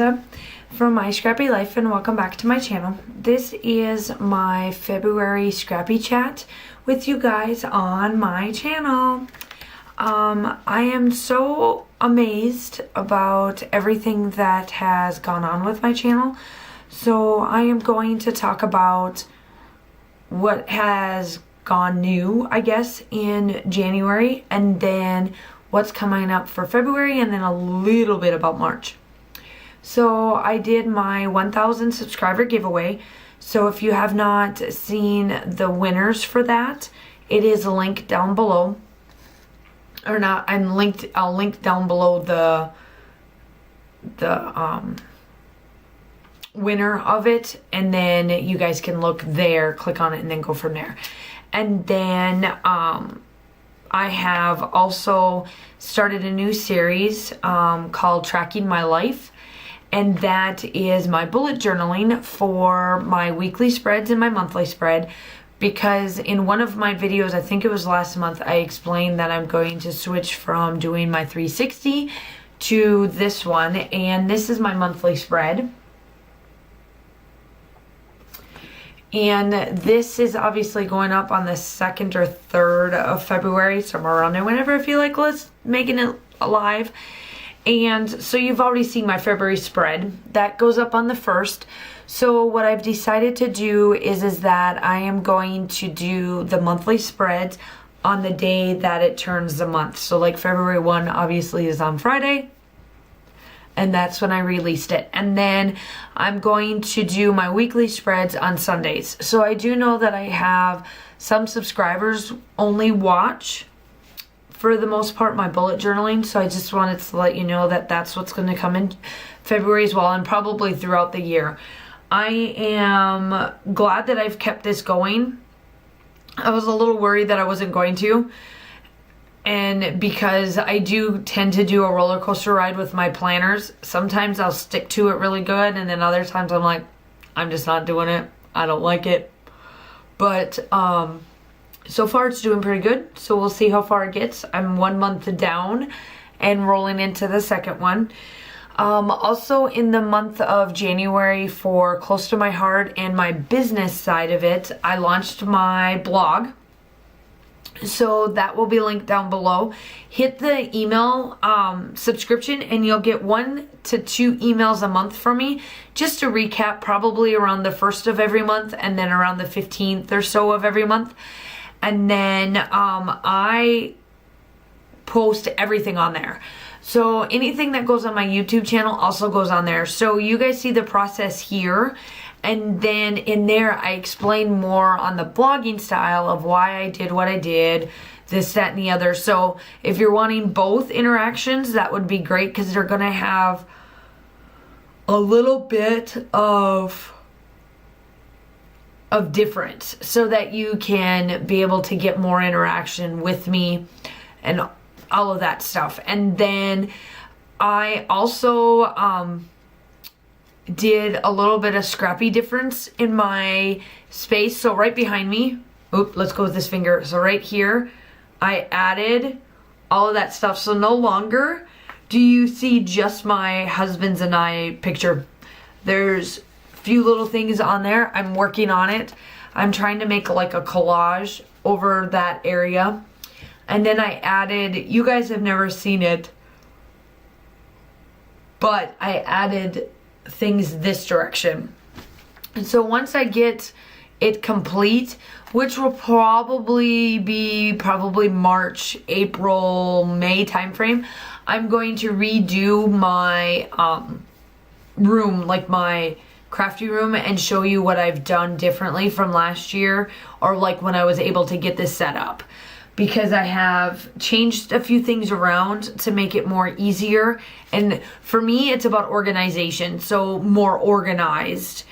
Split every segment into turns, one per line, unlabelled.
Miranda from My Scrappy Life, and welcome back to my channel. This is my February Scrappy chat with you guys on my channel. I am so amazed about everything that has gone on with my channel. So I am going to talk about what has gone new, I guess, in January, and then what's coming up for February, and then a little bit about March. So I did my 1,000 subscriber giveaway. So if you have not seen the winners for that, it is linked down below. Or not, I'll link down below the winner of it, and then you guys can look there, click on it, and then go from there. And then I have also started a new series called Tracking My Life, and that is my bullet journaling for my weekly spreads and my monthly spread, because in one of my videos, I think it was last month, I explained that I'm going to switch from doing my 360 to this one, and this is my monthly spread. And this is obviously going up on the 2nd or 3rd of February, somewhere around there, whenever I feel like making it live. And so you've already seen my February spread. That goes up on the 1st. So what I've decided to do is that I am going to do the monthly spreads on the day that it turns the month. So like February 1 obviously is on Friday, and that's when I released it. And then I'm going to do my weekly spreads on Sundays. So I do know that I have some subscribers only watch, for the most part, my bullet journaling. So I just wanted to let you know that that's what's going to come in February as well, and probably throughout the year. I am glad that I've kept this going. I was a little worried that I wasn't going to. And because I do tend to do a roller coaster ride with my planners, sometimes I'll stick to it really good, and then other times I'm like, I'm just not doing it. I don't like it. But so far it's doing pretty good. So we'll see how far it gets. I'm 1 month down and rolling into the second one. Also in the month of January, for Close to My Heart and my business side of it, I launched my blog. So that will be linked down below. Hit the email subscription, and you'll get 1 to 2 emails a month from me, just to recap, probably around the 1st of every month, and then around the 15th or so of every month. And then I post everything on there. So anything that goes on my YouTube channel also goes on there. So you guys see the process here. And then in there, I explain more on the blogging style of why I did what I did, this, that, and the other. So if you're wanting both interactions, that would be great, because they're going to have a little bit of difference, so that you can be able to get more interaction with me and all of that stuff. And then I also did a little bit of Scrappy difference in my space. So right behind me, let's go with this finger. So right here, I added all of that stuff. So no longer do you see just my husband's and I picture. There's a few little things on there. I'm working on it. I'm trying to make like a collage over that area. And then I added, you guys have never seen it, but I added things this direction. And so once I get it complete, which will probably be March, April, May timeframe, I'm going to redo my room, like my crafty room, and show you what I've done differently from last year, or like when I was able to get this set up. Because I have changed a few things around to make it more easier. And for me, it's about organization. So more organized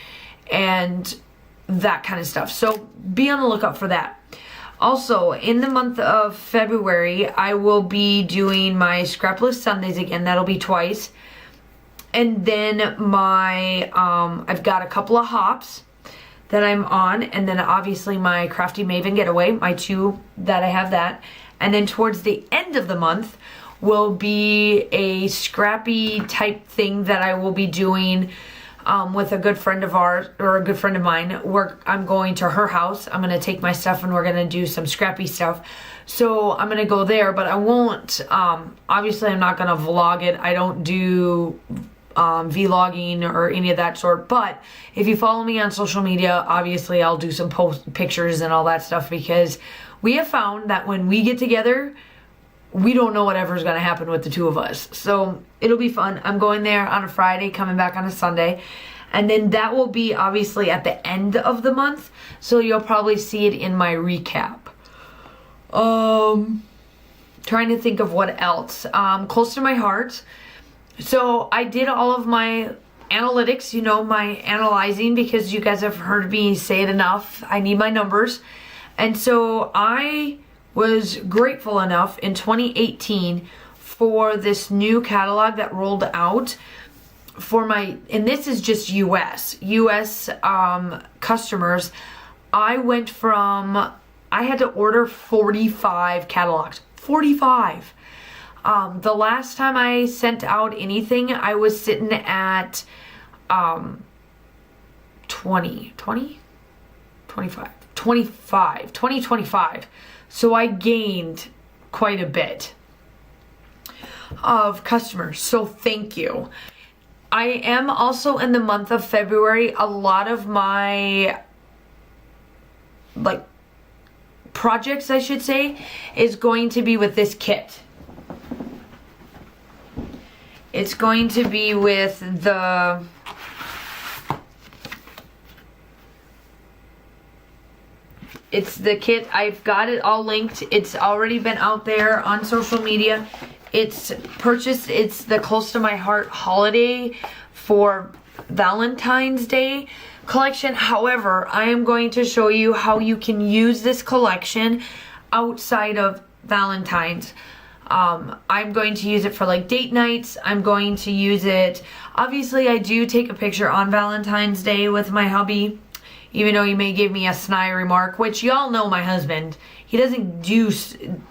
and that kind of stuff. So be on the lookout for that. Also, in the month of February, I will be doing my Scrapless Sundays again. That'll be twice. And then my, I've got a couple of hops that I'm on, and then obviously my Crafty Maven Getaway, my 2 that I have that. And then towards the end of the month, will be a Scrappy type thing that I will be doing with a good friend of ours, or a good friend of mine, where I'm going to her house. I'm going to take my stuff and we're going to do some Scrappy stuff. So I'm going to go there, but I won't, obviously I'm not going to vlog it. I don't do vlogging or any of that sort, but if you follow me on social media, obviously I'll do some pictures and all that stuff, because we have found that when we get together, we don't know whatever's going to happen with the two of us. So it'll be fun. I'm going there on a Friday, coming back on a Sunday. And then that will be obviously at the end of the month. So you'll probably see it in my recap. Trying to think of what else. Close to my heart. So I did all of my analytics, you know, my analyzing, because you guys have heard me say it enough. I need my numbers. And so I was grateful enough in 2018 for this new catalog that rolled out for my, and this is just US customers. I went from, I had to order 45 catalogs. 45. The last time I sent out anything, I was sitting at 25. So I gained quite a bit of customers. So thank you. I am also in the month of February. A lot of my projects, I should say, is going to be with this kit. It's going to be with the it's the kit. I've got it all linked. It's already been out there on social media. It's purchased. It's the Close to My Heart holiday for Valentine's Day collection. However, I am going to show you how you can use this collection outside of Valentine's. I'm going to use it for like date nights. I'm going to use it. Obviously, I do take a picture on Valentine's Day with my hubby, even though he may give me a snide remark, which y'all know my husband. He doesn't do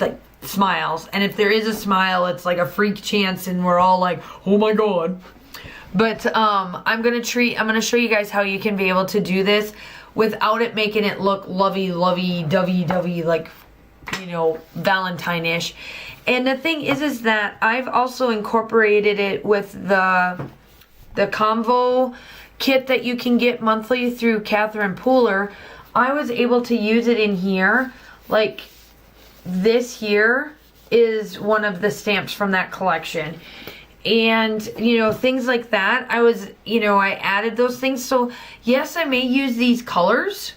like smiles, and if there is a smile, it's like a freak chance, and we're all like, oh my god. But I'm gonna show you guys how you can be able to do this without it making it look lovey-dovey, like, you know, Valentine-ish. And the thing is that I've also incorporated it with the Convo kit that you can get monthly through Catherine Pooler. I was able to use it in here. Like, this here is one of the stamps from that collection. And, you know, things like that. I added those things. So, yes, I may use these colors,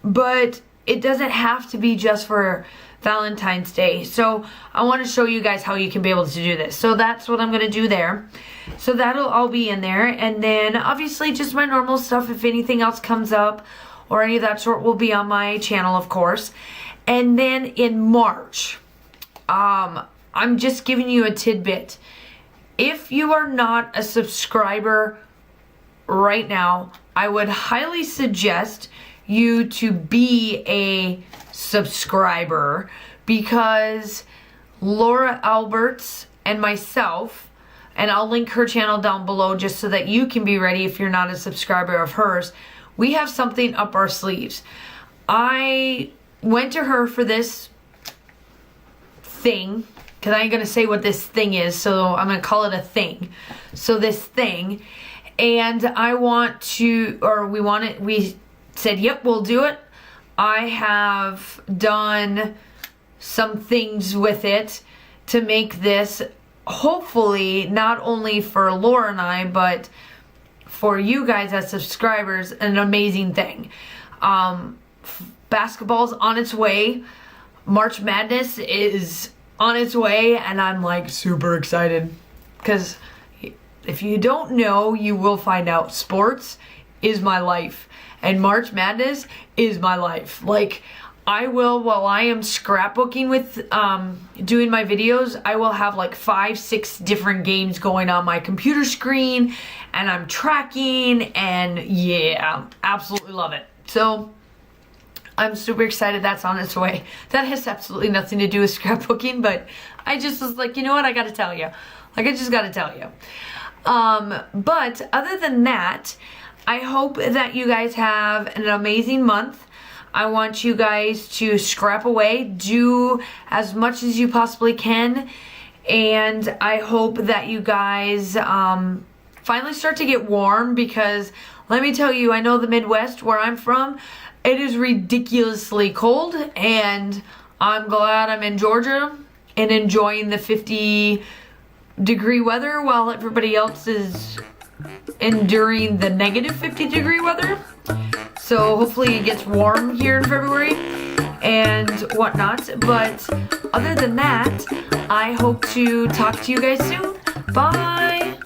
but it doesn't have to be just for Valentine's Day. So I want to show you guys how you can be able to do this. So that's what I'm going to do there. So that'll all be in there. And then obviously just my normal stuff. If anything else comes up or any of that sort, will be on my channel, of course. And then in March, I'm just giving you a tidbit. If you are not a subscriber right now, I would highly suggest you to be a subscriber, because Laura Alberts and myself, and I'll link her channel down below just so that you can be ready if you're not a subscriber of hers, we have something up our sleeves. I went to her for this thing, because I ain't gonna say what this thing is, so I'm gonna call it a thing. So this thing, and we said, yep, we'll do it. I have done some things with it to make this, hopefully, not only for Laura and I, but for you guys as subscribers, an amazing thing. Basketball's on its way. March Madness is on its way, and I'm like super excited, because if you don't know, you will find out. Sports is my life, and March Madness is my life. Like, I will, while I am scrapbooking with doing my videos, I will have like 5-6 different games going on my computer screen, and I'm tracking, and yeah, absolutely love it. So I'm super excited that's on its way. That has absolutely nothing to do with scrapbooking, but I just was like, you know what, I gotta tell you. Like, I just gotta tell you. But other than that, I hope that you guys have an amazing month. I want you guys to scrap away, do as much as you possibly can, and I hope that you guys finally start to get warm, because let me tell you, I know the Midwest where I'm from, it is ridiculously cold, and I'm glad I'm in Georgia and enjoying the 50-degree weather while everybody else is enduring the negative 50-degree weather. So hopefully it gets warm here in February and whatnot. But other than that, I hope to talk to you guys soon. Bye!